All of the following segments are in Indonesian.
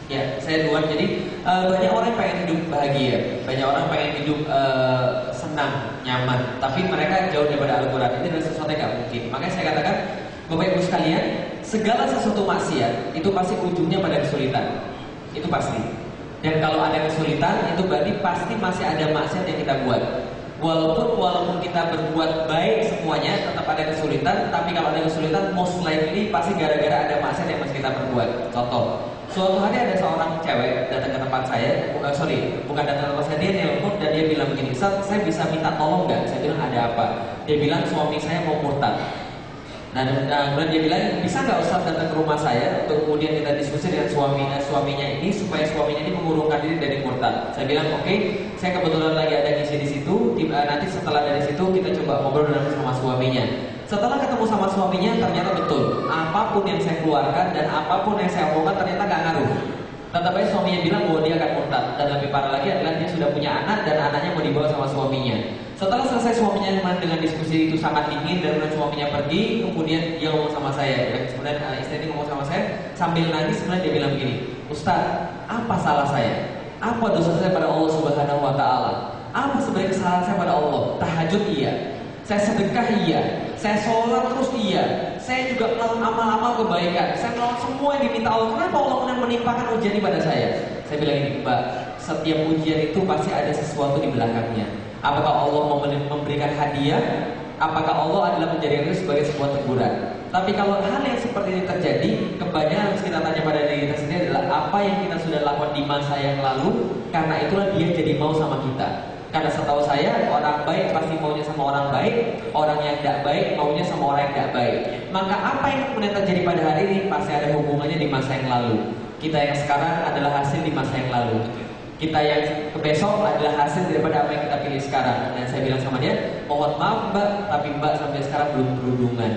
Ya, saya duluan. Jadi banyak orang yang pengen hidup bahagia, banyak orang pengen hidup senang, nyaman, tapi mereka jauh daripada Al-Quran. Ini adalah sesuatu yang gak mungkin. Makanya saya katakan, Bapak Ibu sekalian, segala sesuatu maksiat itu pasti ujungnya pada kesulitan. Itu pasti. Dan kalau ada kesulitan, itu berarti pasti masih ada maksiat yang kita buat. Walaupun kita berbuat baik semuanya, tetap ada kesulitan. Tapi kalau ada kesulitan, most likely pasti gara-gara ada maksiat yang masih kita perbuat. Contoh, suatu hari ada seorang cewek datang ke tempat saya, bukan datang ke tempat saya, dia nelpon dan dia bilang begini, Ustaz, saya bisa minta tolong nggak? Saya bilang ada apa? Dia bilang suami saya mau murtad. Nah, kemudian dia bilang, bisa nggak Ustaz datang ke rumah saya untuk kemudian kita diskusi dengan suaminya ini supaya suaminya ini mengurungkan diri dari murtad. Saya bilang oke, saya kebetulan lagi ada ngisi di situ. Nanti setelah dari situ kita coba ngobrol sama suaminya. Setelah ketemu sama suaminya ternyata betul, apapun yang saya keluarkan dan apapun yang saya omongkan ternyata nggak ngaruh. Tetap aja suaminya bilang bahwa dia akan murtad. Dan lebih parah lagi adalah dia sudah punya anak dan anaknya mau dibawa sama suaminya. Setelah selesai suaminya dengan diskusi itu sangat dingin dan suaminya pergi, kemudian dia ngomong sama saya. Dan kemudian istri ini ngomong sama saya sambil nangis, sebenarnya dia bilang begini, Ustaz, apa salah saya? Apa dosa saya pada Allah Subhanahu Wa Taala? Apa sebenarnya kesalahan saya pada Allah? Tahajud iya, saya sedekah iya, saya sholat terus iya, saya juga melakukan amal-amal kebaikan, saya melakukan semua yang diminta Allah. Kenapa Allah kemudian menimpakan ujian ini pada saya? Saya bilang ini, Mbak, setiap ujian itu pasti ada sesuatu di belakangnya. Apakah Allah mau memberikan hadiah? Apakah Allah adalah menjadikan itu sebagai sebuah teguran? Tapi kalau hal yang seperti ini terjadi, kebanyakan harus kita tanya pada diri kita sendiri adalah apa yang kita sudah lakukan di masa yang lalu, karena itulah dia jadi mau sama kita. Karena setahu saya, orang baik pasti maunya sama orang baik, orang yang tidak baik maunya sama orang yang tidak baik. Maka apa yang kemudian terjadi pada hari ini pasti ada hubungannya di masa yang lalu. Kita yang sekarang adalah hasil di masa yang lalu. Kita yang besok adalah hasil daripada apa yang kita pilih sekarang. Dan saya bilang sama dia, mohon maaf Mbak, tapi Mbak sampai sekarang belum berhubungan.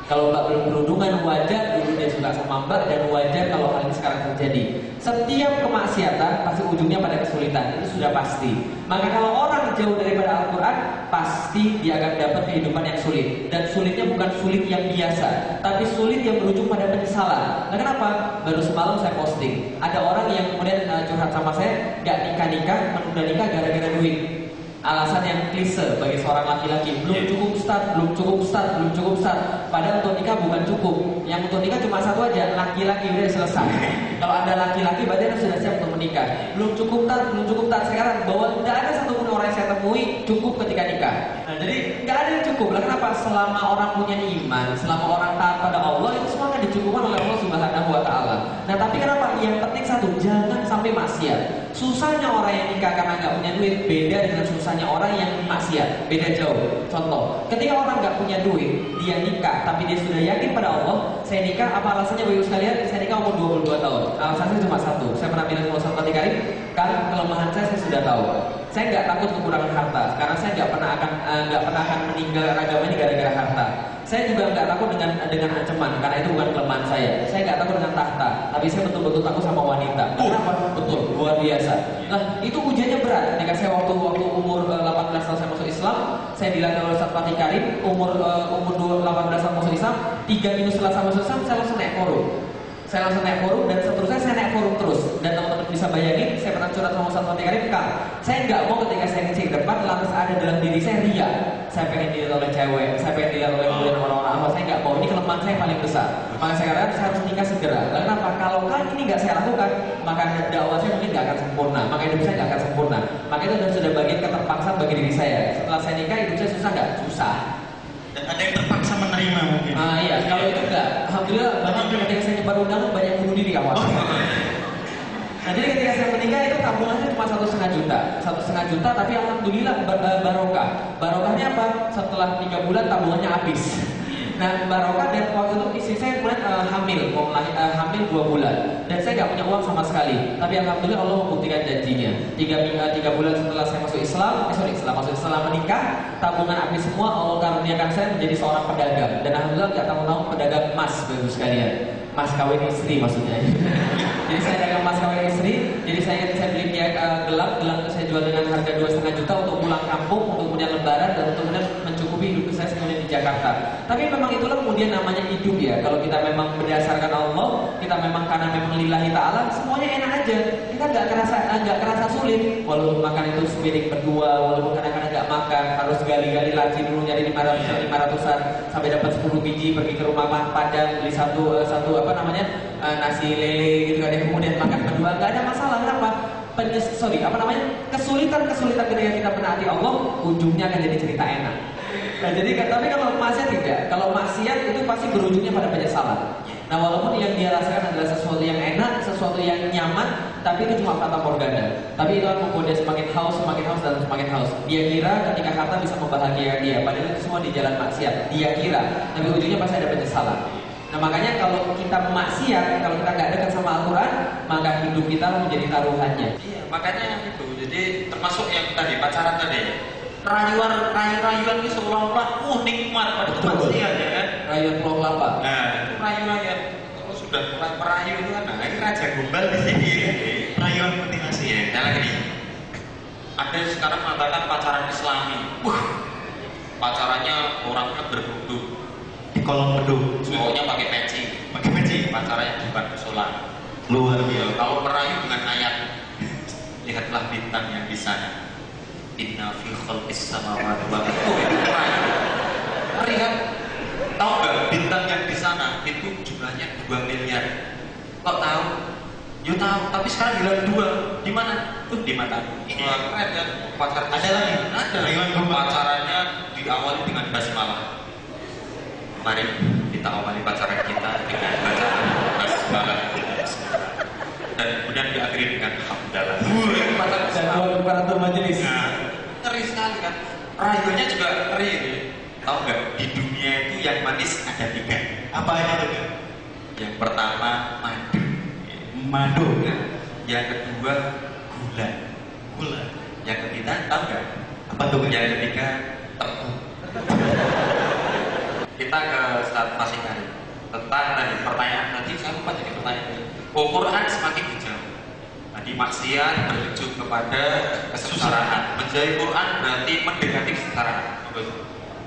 Kalau Mbak belum berhubungan, wajar dulu dia suka sama Mbak, dan wajar kalau hal ini sekarang terjadi. Setiap kemaksiatan pasti ujungnya pada kesulitan, itu sudah pasti. Maka kalau orang jauh daripada Al-Quran, pasti dia akan dapat kehidupan yang sulit. Dan sulitnya bukan sulit yang biasa, tapi sulit yang berujung pada penyesalan. Nah kenapa? Baru semalam saya posting, ada orang yang kemudian curhat sama saya, gak nikah-nikah, menunda nikah gara-gara duit. Alasan yang klise bagi seorang laki-laki, belum cukup Ustaz, belum cukup Ustaz, belum cukup Ustaz. Padahal untuk nikah bukan cukup. Yang untuk nikah cuma satu aja, laki-laki, udah selesai. Kalau ada laki-laki berarti Anda sudah siap untuk menikah. Belum cukup Ustaz, belum cukup Ustaz. Sekarang bahwa tidak ada satupun orang yang saya temui cukup ketika nikah. Nah, jadi nggak ada yang cukup. Lah kenapa? Selama orang punya iman, selama orang taat pada Allah, itu semua akan dicukupkan oleh Allah Subhanahu Wa Taala. Nah tapi kenapa? Yang penting satu, jangan sampai maksiat. Susahnya orang yang nikah karena nggak punya duit beda dengan susahnya orang yang maksiat, beda jauh. Contoh, ketika orang nggak punya duit, dia nikah, tapi dia sudah yakin pada Allah, saya nikah, apa alasannya Bapak Ibu sekalian? Saya nikah umur 22 tahun. Alasannya cuma satu, saya pernah bilang sama Ustaz Fatih Karim, kan kelemahan saya sudah tahu. Saya nggak takut kekurangan harta, karena saya nggak pernah akan meninggal agama ini gara-gara harta. Saya juga nggak takut dengan ancaman, karena itu bukan kelemahan saya. Saya nggak takut dengan tahta, tapi saya betul-betul takut sama wanita. Kenapa? Betul, luar biasa. Nah, itu ujiannya berat. Ketika saya waktu umur 18 tahun saya masuk Islam, saya dilatih oleh Ustaz Fatih Karim. Umur 18 tahun masuk Islam, 3 minggu setelah saya masuk Islam, saya langsung naik forum. Saya langsung naik forum dan seterusnya saya naik forum terus. Dan teman-teman bisa bayangin, saya pernah curhat sama Ustaz Fatih Karim, Kak, saya nggak mau ketika saya ngecek depan lantas ada dalam diri saya ria. Saya pengen dilihat oleh cewek, saya pengen dilihat oleh kemudian orang-orang apa, saya nggak mau. Ini kelemahan saya yang paling besar. Maka saya katakan saya harus nikah segera. Lalu kenapa? Kalau kan ini nggak saya lakukan, maka dakwah saya mungkin nggak akan sempurna, maka hidup saya nggak akan sempurna. Maka itu sudah bagian keterpaksaan bagi diri saya. Setelah saya nikah, hidup saya susah nggak? Susah. Dan ada yang terpaksa menerima mungkin. Iya, kalau itu enggak. Alhamdulillah, bahkan ketika saya nyebar undangan banyak bunuh diri kawan. Nah, jadi ketika saya menikah itu tabungannya cuma 1,5 juta, 1,5 juta, tapi alhamdulillah barokah. Barokahnya apa? Setelah 3 bulan tabungannya habis. Nah, barokah dan waktu itu istri saya kemudian hamil 2 bulan, dan saya nggak punya uang sama sekali. Tapi alhamdulillah Allah membuktikan janjinya. 3 bulan setelah saya masuk Islam, setelah menikah, tabungan habis semua. Allah karuniakan saya menjadi seorang pedagang, dan alhamdulillah nggak tahu pedagang emas, Bapak Ibu sekalian. Mas kawin istri maksudnya. Jadi saya dagang mas kawin istri. Jadi saya beli gelang itu saya jual dengan harga 2,5 juta untuk pulang kampung, untuk kemudian lebaran, dan untuk kemudian mencukupi hidup saya kemudian di Jakarta. Tapi memang itulah kemudian namanya hidup ya. Kalau kita memang berdasarkan Allah, kita memang karena memang lillahi ta'ala, semuanya nggak kerasa sulit. Walaupun makan itu sepiring berdua, walaupun kadang-kadang nggak makan, harus gali-gali laci dulu nyari 500-an sampai dapat 10 biji, pergi ke rumah Padang beli satu nasi lele gitu kan, kemudian makan berdua, nggak ada masalah. Kenapa? Kesulitan ketika kita menaati Allah, ujungnya akan jadi cerita enak. Nah, tapi kalau maksiat tidak. Kalau maksiat itu pasti berujungnya pada penyesalan. Nah, walaupun yang dia rasakan adalah sesuatu yang enak, sesuatu yang nyaman, tapi itu cuma fata morgana. Tapi itu akan membuat dia semakin haus dan semakin haus. Dia kira ketika harta bisa membahagiakan dia, padahal itu semua di jalan maksiat. Dia kira, tapi ujungnya pasti ada penyesalan. Nah, makanya kalau kita maksiat, kalau kita nggak dekat sama Al-Quran, maka hidup kita menjadi taruhannya. Iya, makanya itu. Jadi termasuk yang tadi pacaran tadi. Rayuan ini seolah-olah nikmat pada maksiat ya kan. Rayuan pulau kelapa. Nah, itu rayuan kalau sudah mulai merayu itu kan, nah ini raja gombal di sini. Rayuan mutilasi ya. Nah lagi nih, ada sekarang mengatakan pacaran Islami. Pacarannya orangnya berwudu di kolong beduk, cowoknya pakai peci, pacarannya di depan musola. Luar biasa. Kalau merayu dengan ayat, lihatlah bintang yang di sana. Inna fi khalqis samawati wal ardi. Ngeri kan? Tahu nggak bintang yang di sana itu jumlahnya 2 miliar. Kok tahu? Ya tahu, tapi sekarang bilang 2. Di mana? Tuh di mata. Ini keren kan? Pacar ada lagi? Ada. Pacarannya diawali dengan basmalah. Mari kita awali pacaran kita dengan bacaan basmalah. Dan kemudian diakhiri dengan hamdalah. Dan para majelis. Ngeri sekali kan? Rayuannya juga ngeri. Tahu nggak? Di dunia itu yang manis ada 3. Apa aja tuh? Yang pertama madu. Nah, yang kedua gula. Yang ketiga tahu nggak? Apa tuh? Yang ketiga tepung. Kita ke Ustaz Fasih Karim. Tentang tadi pertanyaan nanti saya lupa jadi pertanyaan. Quran semakin jauh. Tadi maksiat berujung kepada kesengsaraan. Menjadi Quran berarti mendekati kesengsaraan.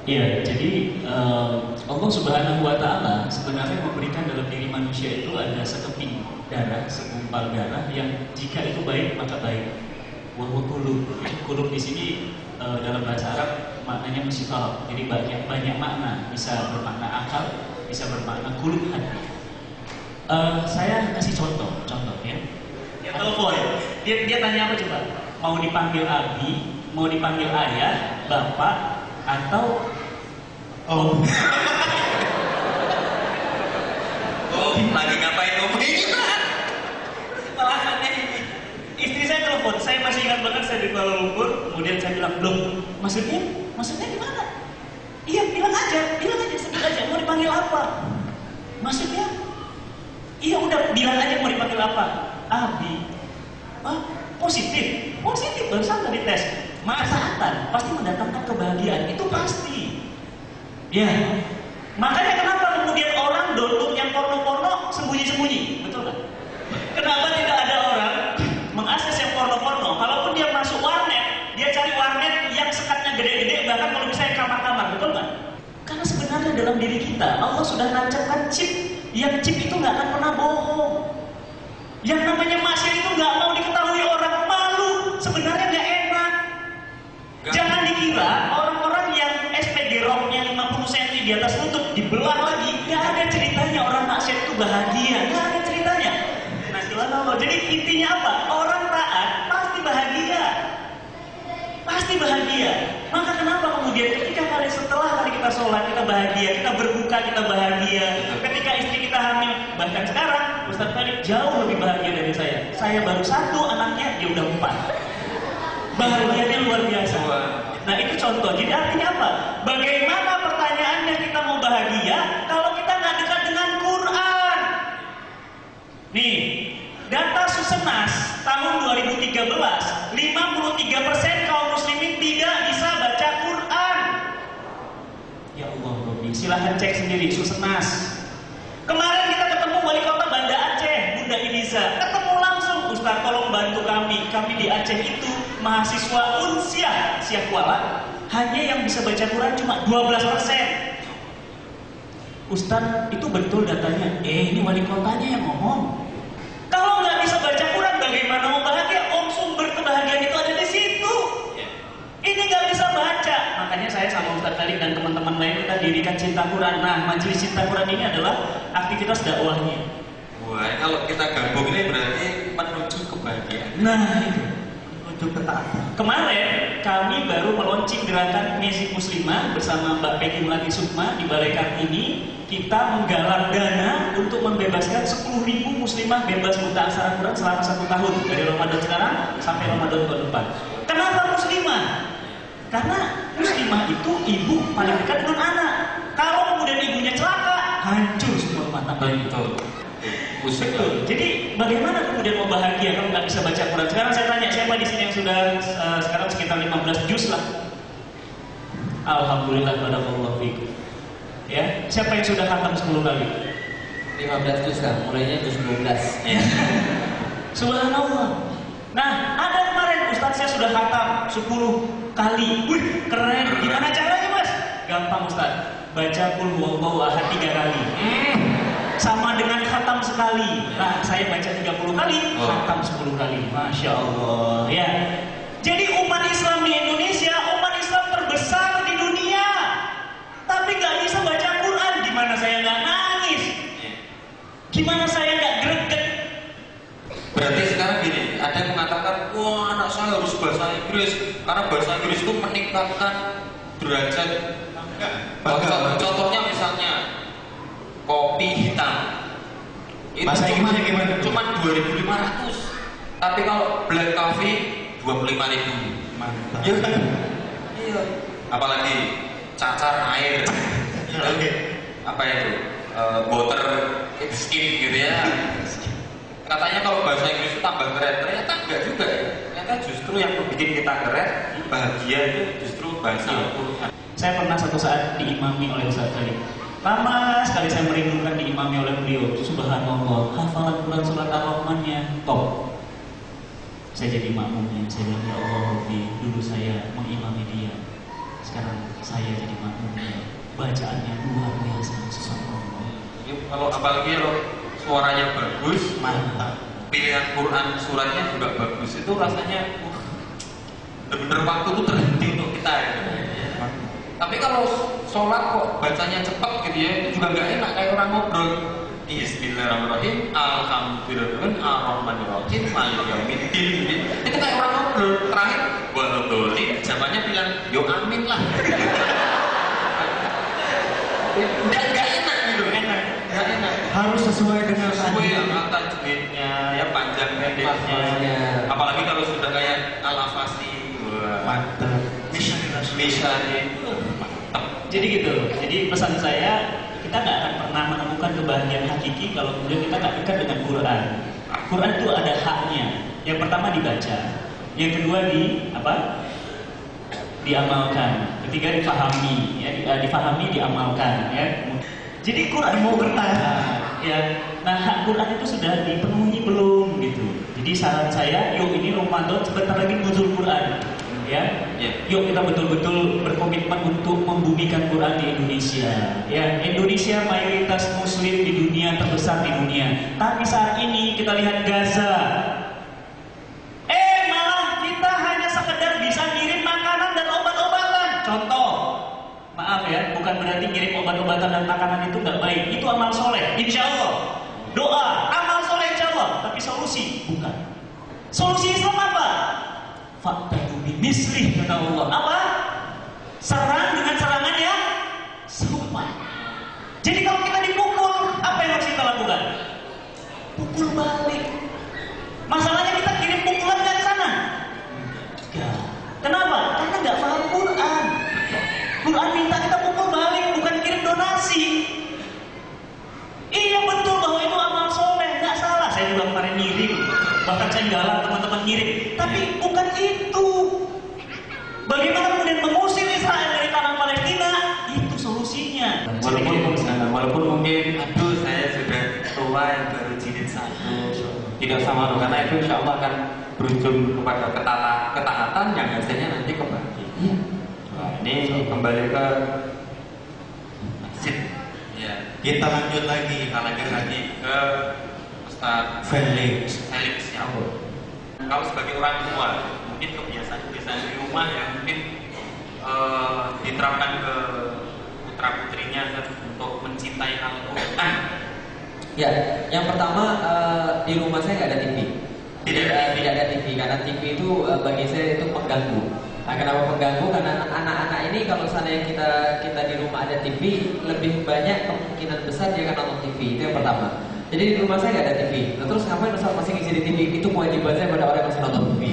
Iya, jadi Allah Subhanahu wa Ta'ala sebenarnya memberikan dalam diri manusia itu ada sekeping darah, segumpal darah yang jika itu baik maka baik. Kulub. Kulub di sini dalam bahasa Arab maknanya musifal. Jadi banyak makna, bisa bermakna akal, bisa bermakna kulub hati. Saya kasih contoh ya. Dia telepon, dia tanya apa coba? Mau dipanggil Abi, mau dipanggil ayah, bapak, atau lagi ngapain Umi? Malah aneh ini. Istri saya telepon, saya masih ingat banget saya di Kuala Lumpur, kemudian saya bilang, "Loh, maksudnya gimana?" Iya, bilang aja, sebut aja, mau dipanggil apa? Maksudnya? Iya udah, bilang aja mau dipanggil apa? Abi. Positif barusan dari tes. Kesehatan pasti mendatangkan kebahagiaan, itu pasti. Ya. Makanya kenapa kemudian orang download yang porno-porno sembunyi-sembunyi, betul nggak? Kenapa tidak ada orang mengakses yang porno-porno? Kalaupun dia masuk warnet, dia cari warnet yang sekatnya gede-gede, bahkan kalau bisa kamar-kamar, betul nggak? Karena sebenarnya dalam diri kita Allah sudah nancapkan chip. Yang chip itu nggak akan pernah bohong. Yang namanya maksiat itu nggak mau diketahui orang, malu. Sebenarnya nggak enak. Jangan dikira orang-orang yang SPG roknya 50 cm di atas lutut dibelah lagi, nggak ada ceritanya orang maksiat itu bahagia, nggak ada ceritanya. Nah, Allah. Jadi intinya apa? Orang taat pasti bahagia. Pasti bahagia. Maka kenapa kemudian ketika setelah kita sholat kita bahagia, kita berbuka kita bahagia, ketika istri kita hamil, bahkan sekarang Ustaz Farid jauh lebih bahagia dari saya. Saya baru 1 anaknya, dia udah 4. Bahagianya luar biasa. Nah itu contoh. Jadi artinya apa? Bagaimana pertanyaannya kita mau bahagia kalau kita nggak dekat dengan Quran? Nih, data Susenas tahun 2013, 53% kaum muslimin tidak bisa baca Quran. Ya Allah, Robi, silahkan cek sendiri Susenas. Kemarin kita ketemu wali kota Banda Aceh, Bunda Iniza, ketemu langsung, Ustaz tolong bantu kami di Aceh itu mahasiswa Unsiah Siak Kuala, hanya yang bisa baca Quran cuma 12%. Ustaz, itu betul datanya? Ini wali kotanya yang ngomong. Kalau nggak bisa baca Quran, bagaimana mau bahagia? dirikan Cinta Quran. Nah, Majelis Cinta Quran ini adalah aktivitas dakwahnya. Wah, kalau kita gabung ini berarti menuju kebahagiaan. Nah, itu. Menuju ketaatan. Kemarin kami baru meluncing gerakan Misi Muslimah bersama Mbak Peggy Melati Sukma di Balai Kartini. Kita menggalang dana untuk membebaskan 10.000 muslimah bebas buta aksara Quran selama 1 tahun dari Ramadan sekarang sampai Ramadan tahun depan. Kenapa muslimah? Karena muslimah itu ibu paling dekat dengan anak. Kalau kemudian ibunya celaka, hancur semua rumah tangga. Betul. Betul. Jadi bagaimana kemudian mau bahagia kalau nggak bisa baca Quran? Sekarang saya tanya, siapa di sini yang sudah sekarang sekitar 15 juz lah? Alhamdulillah, barakallahu fikum. Ya, siapa yang sudah khatam 10 kali? 15 juz kan, mulainya juz 12. Ya. Subhanallah. Nah, ada kemarin Ustaz saya sudah khatam 10 kali. Wih, keren. Gimana caranya, Mas? Gampang, Ustaz. Baca qul huwallahu ahad 3 kali. Sama dengan khatam sekali. Nah, saya baca 30 kali, khatam 10 kali. Masya Allah. Ya. Jadi umat Islam di Indonesia, umat Islam terbesar di dunia. Tapi nggak bisa baca Quran. Gimana saya nggak nangis? Gimana saya nggak greget? Berarti sekarang gini, ada yang mengatakan, wah anak saya harus bahasa Inggris karena bahasa Inggris itu meningkatkan derajat. Contohnya misalnya kopi hitam itu cuma 2.500, tapi kalau black coffee 25.000. Mantap. Ya kan? Iya. Apalagi cacar air. Apa itu? Butter skin gitu ya. Katanya kalau bahasa Inggris itu tambah keren, ternyata enggak juga ya. Ternyata justru yang bikin kita keren, bahagia itu justru bahasa Al-Quran. Saya pernah satu saat diimami oleh Ustaz Khalid. Lama sekali saya merindukan diimami oleh beliau. Subhanallah, hafalan Quran surat Ar-Rahmannya top. Saya jadi makmumnya. Saya bilang, ya Allah, dulu saya mengimami dia. Sekarang saya jadi makmumnya. Bacaannya luar biasa. Subhanallah. Kalau apalagi kalau suaranya bagus, Mantap. pilihan Quran suratnya juga bagus, itu rasanya bener-bener waktu itu terhenti untuk kita ya. Tapi kalau sholat kok bacanya cepat gitu ya, itu juga nggak enak kayak orang ngobrol. Bismillahirrahmanirrahim, alhamdulillah, ar-rahmanirrahim, maliki yaumiddin. Itu kayak orang ngobrol. Terakhir, waladhdallin, jawabannya bilang, yo amin lah. Nggak enak gitu. Nggak enak. Harus sesuai dengan Sesuai yang tajwidnya, ya panjang pendeknya. Apalagi kalau sudah kayak al-afasi, mantap. misalnya. Jadi gitu. Jadi pesan saya, kita nggak akan pernah menemukan kebahagiaan hakiki kalau kemudian kita nggak dekat dengan Quran. Quran itu ada haknya. Yang pertama dibaca, yang kedua diamalkan, ketiga difahami, ya difahami, diamalkan, ya. Jadi Quran mau bertahan, ya. Nah, hak Quran itu sudah dipenuhi belum gitu. Jadi saran saya, yuk ini Ramadan sebentar lagi nuzul Quran. Ya, yuk kita betul-betul berkomitmen untuk membumikan Quran di Indonesia. Ya, Indonesia mayoritas Muslim di dunia, terbesar di dunia. Tapi saat ini kita lihat Gaza, malah kita hanya sekedar bisa ngirim makanan dan obat-obatan. Contoh, maaf ya, bukan berarti ngirim obat-obatan dan makanan itu nggak baik. Itu amal soleh, insya Allah. Doa, amal soleh insya Allah. Tapi solusi bukan. Solusi Islam apa? Fakta misli kata Allah. Apa? Serang dengan serangan yang serupa. Jadi kalau kita dipukul, apa yang harus kita lakukan? Pukul balik. Masalahnya kita kirim pukulan ke sana. Ya. Kenapa? Karena nggak paham Quran. Quran minta kita pukul balik, bukan kirim donasi. Iya betul bahwa itu amal soleh, nggak salah. Saya juga kemarin ngirim, bahkan saya galang teman-teman ngirim. Tapi bukan itu. Bagaimana kemudian mengusir Israel dari tanah Palestina? Itu solusinya. Walaupun mungkin saya sudah tua yang baru jilid 1, tidak sama karena itu insya Allah akan berujung kepada ketaatan yang hasilnya nanti kembali. Iya. Nah, ini kembali ke masjid. Ya. Kita lanjut lagi ke Ustaz Felix ya. Kalau sebagai orang tua, mungkin kebiasaan di rumah yang mungkin diterapkan ke putra putrinya untuk mencintai Al-Quran? Ya, yang pertama di rumah saya nggak ada TV. Tidak ada TV karena TV itu bagi saya itu pengganggu. Nah, kenapa pengganggu? Karena anak-anak ini kalau seandainya kita di rumah ada TV, lebih banyak kemungkinan besar dia akan nonton TV. Itu yang pertama. Jadi di rumah saya nggak ada TV. Nah, terus ngapain Ustaz masih ngisi di TV? Itu kewajiban saya pada orang yang masih nonton TV.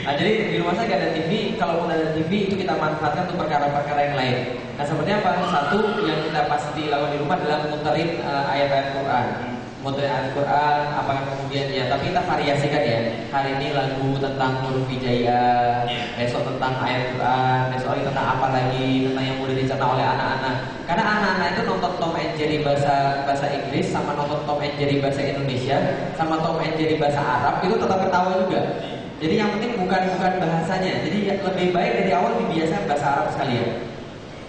Nah, jadi di rumah saya nggak ada TV. Kalaupun ada TV itu kita manfaatkan untuk perkara-perkara yang lain. Nah, seperti apa? Satu yang kita pasti lakukan di rumah adalah muterin ayat-ayat Quran. Muterin ayat Quran, apakah kemudian ya? Tapi kita variasikan ya. Hari ini lagu tentang huruf hijaiyah, besok tentang ayat Quran, besok lagi tentang apa lagi, tentang yang mudah dicerna oleh anak-anak. Karena anak-anak itu nonton Tom and Jerry bahasa Inggris, sama nonton Tom and Jerry bahasa Indonesia, sama Tom and Jerry bahasa Arab itu tetap ketawa juga. Jadi yang penting bukan bahasanya. Jadi lebih baik dari awal dibiasakan bahasa Arab sekalian.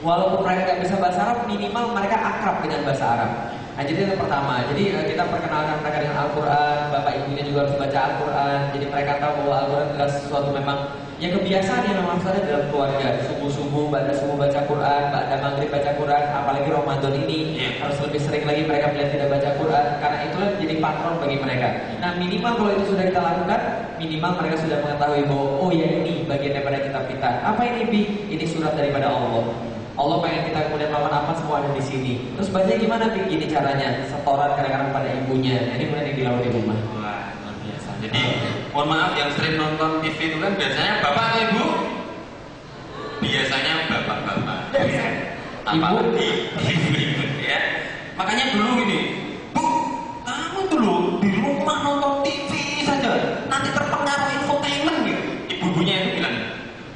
Walaupun mereka nggak bisa bahasa Arab, minimal mereka akrab dengan bahasa Arab. Nah, jadi itu pertama. Jadi kita perkenalkan mereka dengan Al-Quran. Bapak ibunya juga harus baca Al-Quran. Jadi mereka tahu bahwa Al-Quran adalah sesuatu memang yang kebiasaan yang memang harus ada dalam keluarga. Subuh-subuh baca Quran, pada maghrib baca Quran. Apalagi Ramadan ini harus lebih sering lagi mereka melihat tidak baca Quran. Karena itulah menjadi patron bagi mereka. Nah, minimal kalau itu sudah kita lakukan, minimal mereka sudah mengetahui bahwa oh ya ini bagian daripada kitab kita. Apa ini Bi? Ini surat daripada Allah. Allah pengen kita kemudian melakukan apa semua ada di sini. Terus baca gimana begini caranya? Setoran kadang-kadang pada ibunya. Ini kemudian yang dilakukan di rumah. Wah, luar biasa. Jadi, mohon maaf yang sering nonton TV itu kan biasanya bapak atau ibu? Biasanya bapak-bapak. Apalagi ibu-ibu ya. Makanya dulu ini, Bu, kamu dulu di rumah nonton TV saja, nanti terpengaruh infotainment gitu. Ibu-ibunya itu bilang,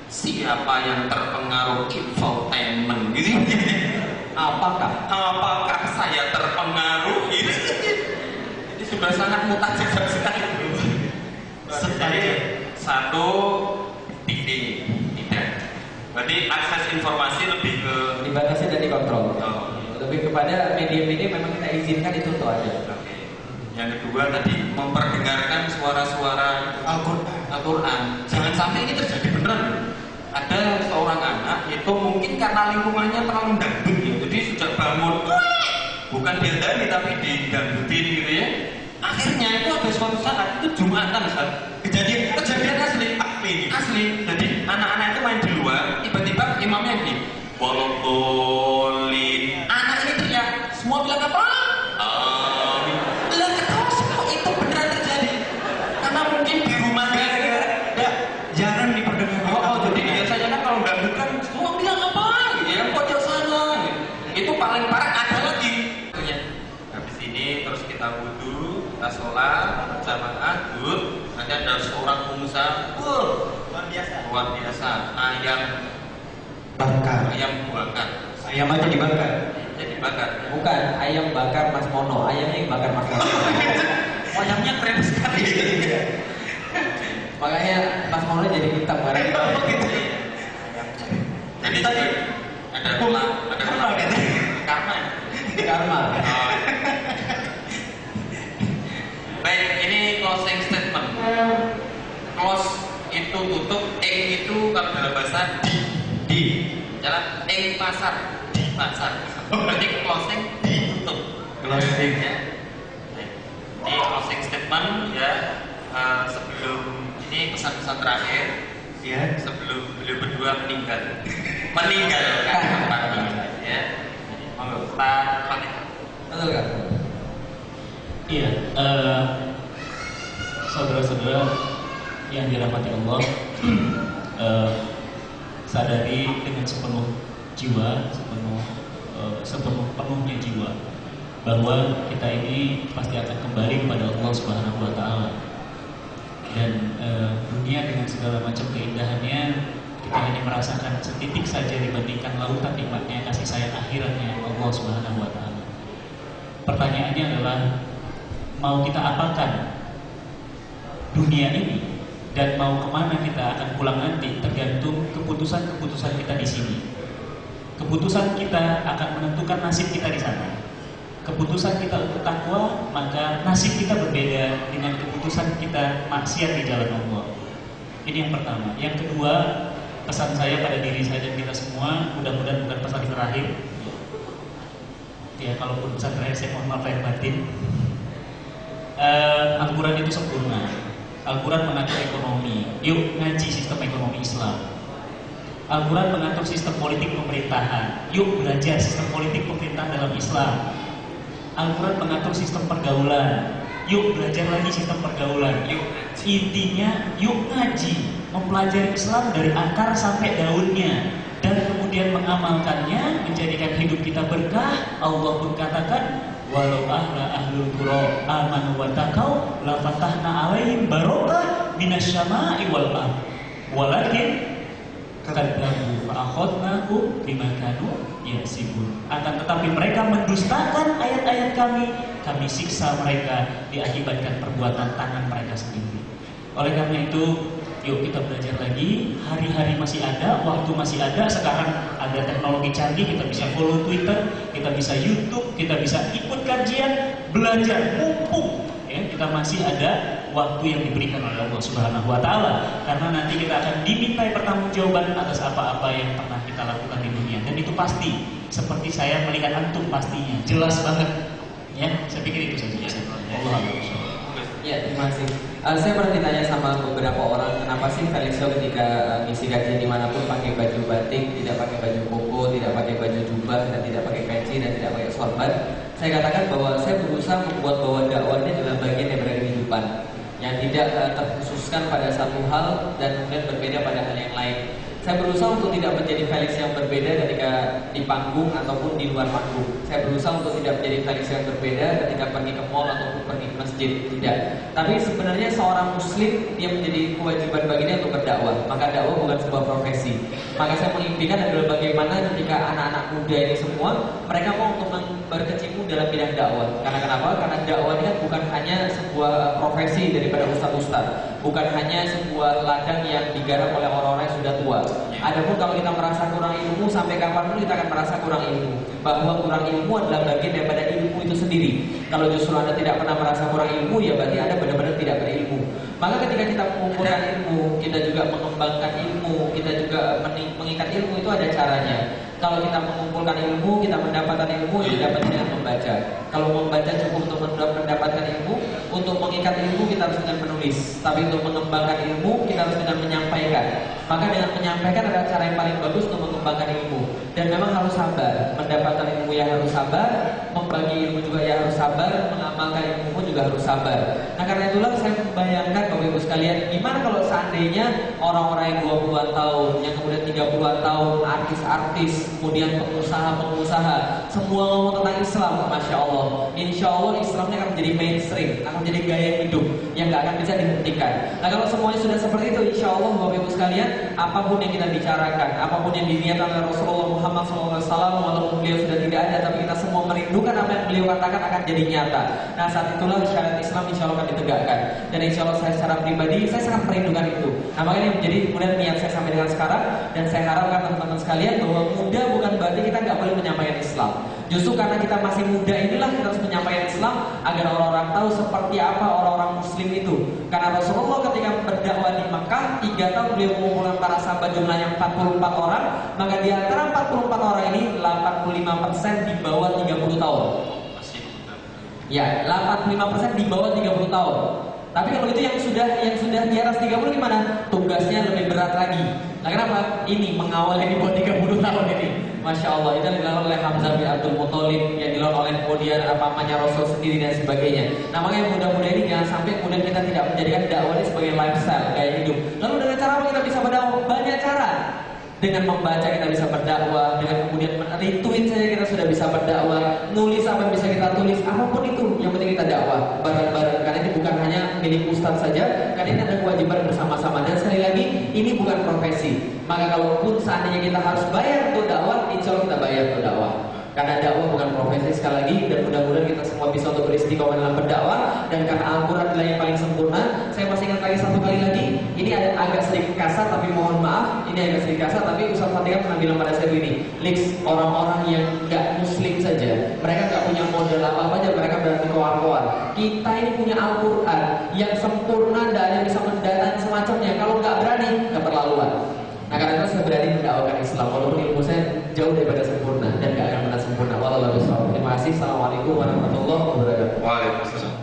siapa yang terpengaruh infotainment gitu? Apakah saya terpengaruh gitu? Ini sudah sangat mutakhir sekali. Satu TV tidak. Berarti akses informasi lebih ke dibatasi dan dikontrol. Lebih kepada media-media memang kita izinkan itu untuk ada. Yang kedua tadi memperdengarkan suara-suara Al-Quran. Jangan sampai ini terjadi beneran. Ada seorang anak itu mungkin karena lingkungannya terlalu dangdut ya. Jadi sejak bangun bukan diandani tapi diganggutin gitu ya. Akhirnya itu ada suatu saat itu Jumatan kejadian asli. Jadi anak-anak itu main di luar, tiba-tiba imamnya gini, bolong-bolin. Anak ini teriak, semua bilang apa? Ketawa semua itu beneran terjadi. Karena mungkin di rumahnya jarang diperdengarkan. Jadi biasanya kan kalau dangdut kan semua bilang apa? Gitu ya, pojok sana. Gitu. Itu paling parah ada lagi. Habis ini terus kita wudu, kita sholat, berjamaah, duduk. Nanti ada seorang pengusaha, luar biasa, ayam bakar. Ayam aja dibakar. Jadi bakar. Bukan ayam bakar Mas Mono, ayamnya yang bakar Mas Mono. Ayamnya keren sekali. Makanya Mas Mono jadi hitam bareng. Jadi tadi ada karma. Baik, ini closing statement. Close itu tutup, itu kalau dalam bahasa di jalan pasar, di pasar. Berarti closing ditutup. Closing ya. Ini closing statement ya. Sebelum ini pesan-pesan terakhir ya, sebelum beliau berdua meninggalkan tempat ini ya. Monggo Pak Fatihah. Betul kan? Iya, saudara-saudara yang dirahmati Allah, sadari dengan sepenuh jiwa, sepenuhnya jiwa bahwa kita ini pasti akan kembali kepada Allah Subhanahu wa Ta'ala. Dan dunia dengan segala macam keindahannya kita hanya merasakan setitik saja dibandingkan lautan nikmatnya kasih sayang akhiratnya Allah Subhanahu wa Ta'ala. Pertanyaannya adalah, mau kita apakan dunia ini dan mau kemana kita akan pulang nanti tergantung keputusan-keputusan kita di sini. Keputusan kita akan menentukan nasib kita di sana. Keputusan kita untuk takwa, maka nasib kita berbeda dengan keputusan kita maksiat di jalan Allah. Ini yang pertama. Yang kedua, pesan saya pada diri saya dan kita semua, mudah-mudahan bukan pesan terakhir. Ya, kalaupun pesantren saya mohon maaf lahir batin. Al-Quran itu sempurna. Al-Quran mengatur ekonomi. Yuk ngaji sistem ekonomi Islam. Al-Quran mengatur sistem politik pemerintahan. Yuk belajar sistem politik pemerintahan dalam Islam. Al-Quran mengatur sistem pergaulan. Yuk belajar lagi sistem pergaulan. Yuk, intinya yuk ngaji, mempelajari Islam dari akar sampai daunnya, dan kemudian mengamalkannya, menjadikan hidup kita berkah. Allah pun katakan, walau ahlul qura amanu wa taqau la fatahna 'alaihim barokah minasyama'i wal ardh walakin kadzabu fa akhadnahum bima kanu yaksibun. Akan tetapi mereka mendustakan ayat-ayat kami siksa mereka diakibatkan perbuatan tangan mereka sendiri. Oleh karena itu, yuk kita belajar lagi. Hari-hari masih ada, waktu masih ada. Sekarang ada teknologi canggih, kita bisa follow Twitter, kita bisa YouTube, kita bisa ikut kajian, belajar, mumpung ya, kita masih ada waktu yang diberikan oleh Allah Subhanahu wa Ta'ala. Karena nanti kita akan dimintai pertanggungjawaban atas apa-apa yang pernah kita lakukan di dunia. Dan itu pasti, seperti saya melihat antum pastinya, jelas banget. Ya, saya pikir itu saja. Allah. Ya, terima kasih. Saya pernah ditanya sama beberapa orang, kenapa sih Felixio ketika ngisi kajian dimanapun pakai baju batik, tidak pakai baju koko, tidak pakai baju jubah, dan tidak pakai peci, dan tidak pakai sorban. Saya katakan bahwa saya berusaha membuat bahwa dakwahnya adalah bagian dari kehidupan yang tidak terkhususkan pada satu hal dan kemudian berbeda pada hal yang lain. Saya berusaha untuk tidak menjadi Felix yang berbeda ketika di panggung ataupun di luar panggung. Saya berusaha untuk tidak menjadi Felix yang berbeda ketika pergi ke mall ataupun pergi ke masjid. Tidak. Tapi sebenarnya seorang muslim, dia menjadi kewajiban baginya untuk berdakwah. Maka dakwah bukan sebuah profesi. Maka saya mengimpikan adalah bagaimana ketika anak-anak muda ini semua, mereka mau untuk berkecimpung dalam bidang dakwah. Karena kenapa? Karena dakwah ini kan bukan hanya sebuah profesi daripada ustaz-ustaz, bukan hanya sebuah ladang yang digarap oleh orang-orang yang sudah tua. Adapun kalau kita merasa kurang ilmu, sampai kapanpun kita akan merasa kurang ilmu. Bahwa kurang ilmu adalah bagian daripada ilmu itu sendiri. Kalau justru Anda tidak pernah merasa kurang ilmu, ya berarti Anda benar-benar tidak berilmu. Maka ketika kita mengumpulkan ilmu, kita juga mengembangkan ilmu, kita juga mengikat ilmu, itu ada caranya. Kalau kita mengumpulkan ilmu, kita mendapatkan ilmu, ya dapat dengan membaca. Kalau membaca cukup untuk mendapatkan ilmu, untuk mengikat ilmu kita harus dengan menulis. Tapi untuk mengembangkan ilmu, kita harus dengan menyampaikan. Maka dengan menyampaikan adalah cara yang paling bagus untuk mengembangkan ilmu. Dan memang harus sabar. Mendapatkan ilmu yang harus sabar, membagi ilmu juga yang harus sabar, mengamalkan ilmu juga harus sabar. Nah karena itulah saya membayangkan Bapak Ibu sekalian, gimana kalau seandainya orang-orang yang 20-an tahun, yang kemudian 30-an tahun, artis-artis, kemudian pengusaha-pengusaha, semua ngomong tentang Islam, Masya Allah. Insya Allah Islamnya akan menjadi mainstream, akan menjadi gaya hidup yang gak akan bisa dihentikan. Nah kalau semuanya sudah seperti itu, Insya Allah Bapak Ibu sekalian, apapun yang kita bicarakan, apapun yang diniatkan oleh Rasulullah Muhammad SAW, walaupun beliau sudah tidak ada, tapi kita semua merindukan apa yang beliau katakan akan jadi nyata. Nah saat itulah syariat Islam Insya Allah akan ditegakkan. Dan Insya Allah saya secara pribadi, saya sangat merindukan itu. Nah makanya menjadi kemudian niat saya sampai dengan sekarang. Dan saya harapkan teman-teman sekalian bahwa muda bukan berarti kita nggak boleh menyampaikan Islam. Justru karena kita masih muda inilah kita harus menyampaikan Islam agar orang-orang tahu seperti apa orang-orang Muslim itu. Karena Rasulullah ketika berdakwah di Makkah 3 tahun beliau mengumpulkan para sahabat jumlahnya 44 orang, maka di antara 44 orang ini 85% di bawah 30 tahun. Ya, 85% di bawah 30 tahun. Tapi kalau itu yang sudah di atas 30 gimana? Tugasnya lebih berat lagi. Nah kenapa? Ini mengawal yang di bawah 30 tahun ini. Masya Allah, itu yang dilakukan oleh Hamzah bin Abdul Muthalib, yang dilakukan oleh kemudian pamannya Rasul sendiri dan sebagainya. Nah makanya mudah-mudahan ini jangan sampai kemudian kita tidak menjadikan dakwah ini sebagai lifestyle, gaya hidup. Lalu dengan cara apa kita bisa berdakwah? Banyak cara. Dengan membaca kita bisa berdakwah, dengan kemudian retweet saja kita sudah bisa berdakwah, nulis apa yang bisa kita tulis, apapun itu, yang penting kita dakwah bareng-bareng. Karena ini bukan hanya milik ustaz saja, karena ini ada kewajiban bersama-sama. Dan sekali lagi, ini bukan profesi. Maka kalaupun seandainya kita harus bayar untuk dakwah, insya Allah kita bayar untuk dakwah. Karena dakwah bukan profesi sekali lagi, dan mudah-mudahan kita semua bisa untuk beristiqomah dalam berdakwah. Dan karena Al-Quran adalah yang paling sempurna, saya masih ingat lagi satu kali lagi. Ini ada agak sedikit kasar, tapi mohon maaf, ini agak sedikit kasar, tapi Ustaz Fatihah pernah bilang pada saya begini, Lex, orang-orang yang gak muslim saja, mereka gak punya modal apa-apa aja, mereka berarti koar-koar. Kita ini punya Al-Quran yang sempurna, dan ada yang bisa mendatang semacamnya. Kalau gak berani, keterlaluan. Nah karena itu saya berani mendakwakan Islam, walaupun ilmu saya jauh daripada sempurna dan gak akan pernah sempurna. Wallahu a'lam bishawab. Terima kasih. Assalamualaikum warahmatullahi wabarakatuh. Waalaikumsalam.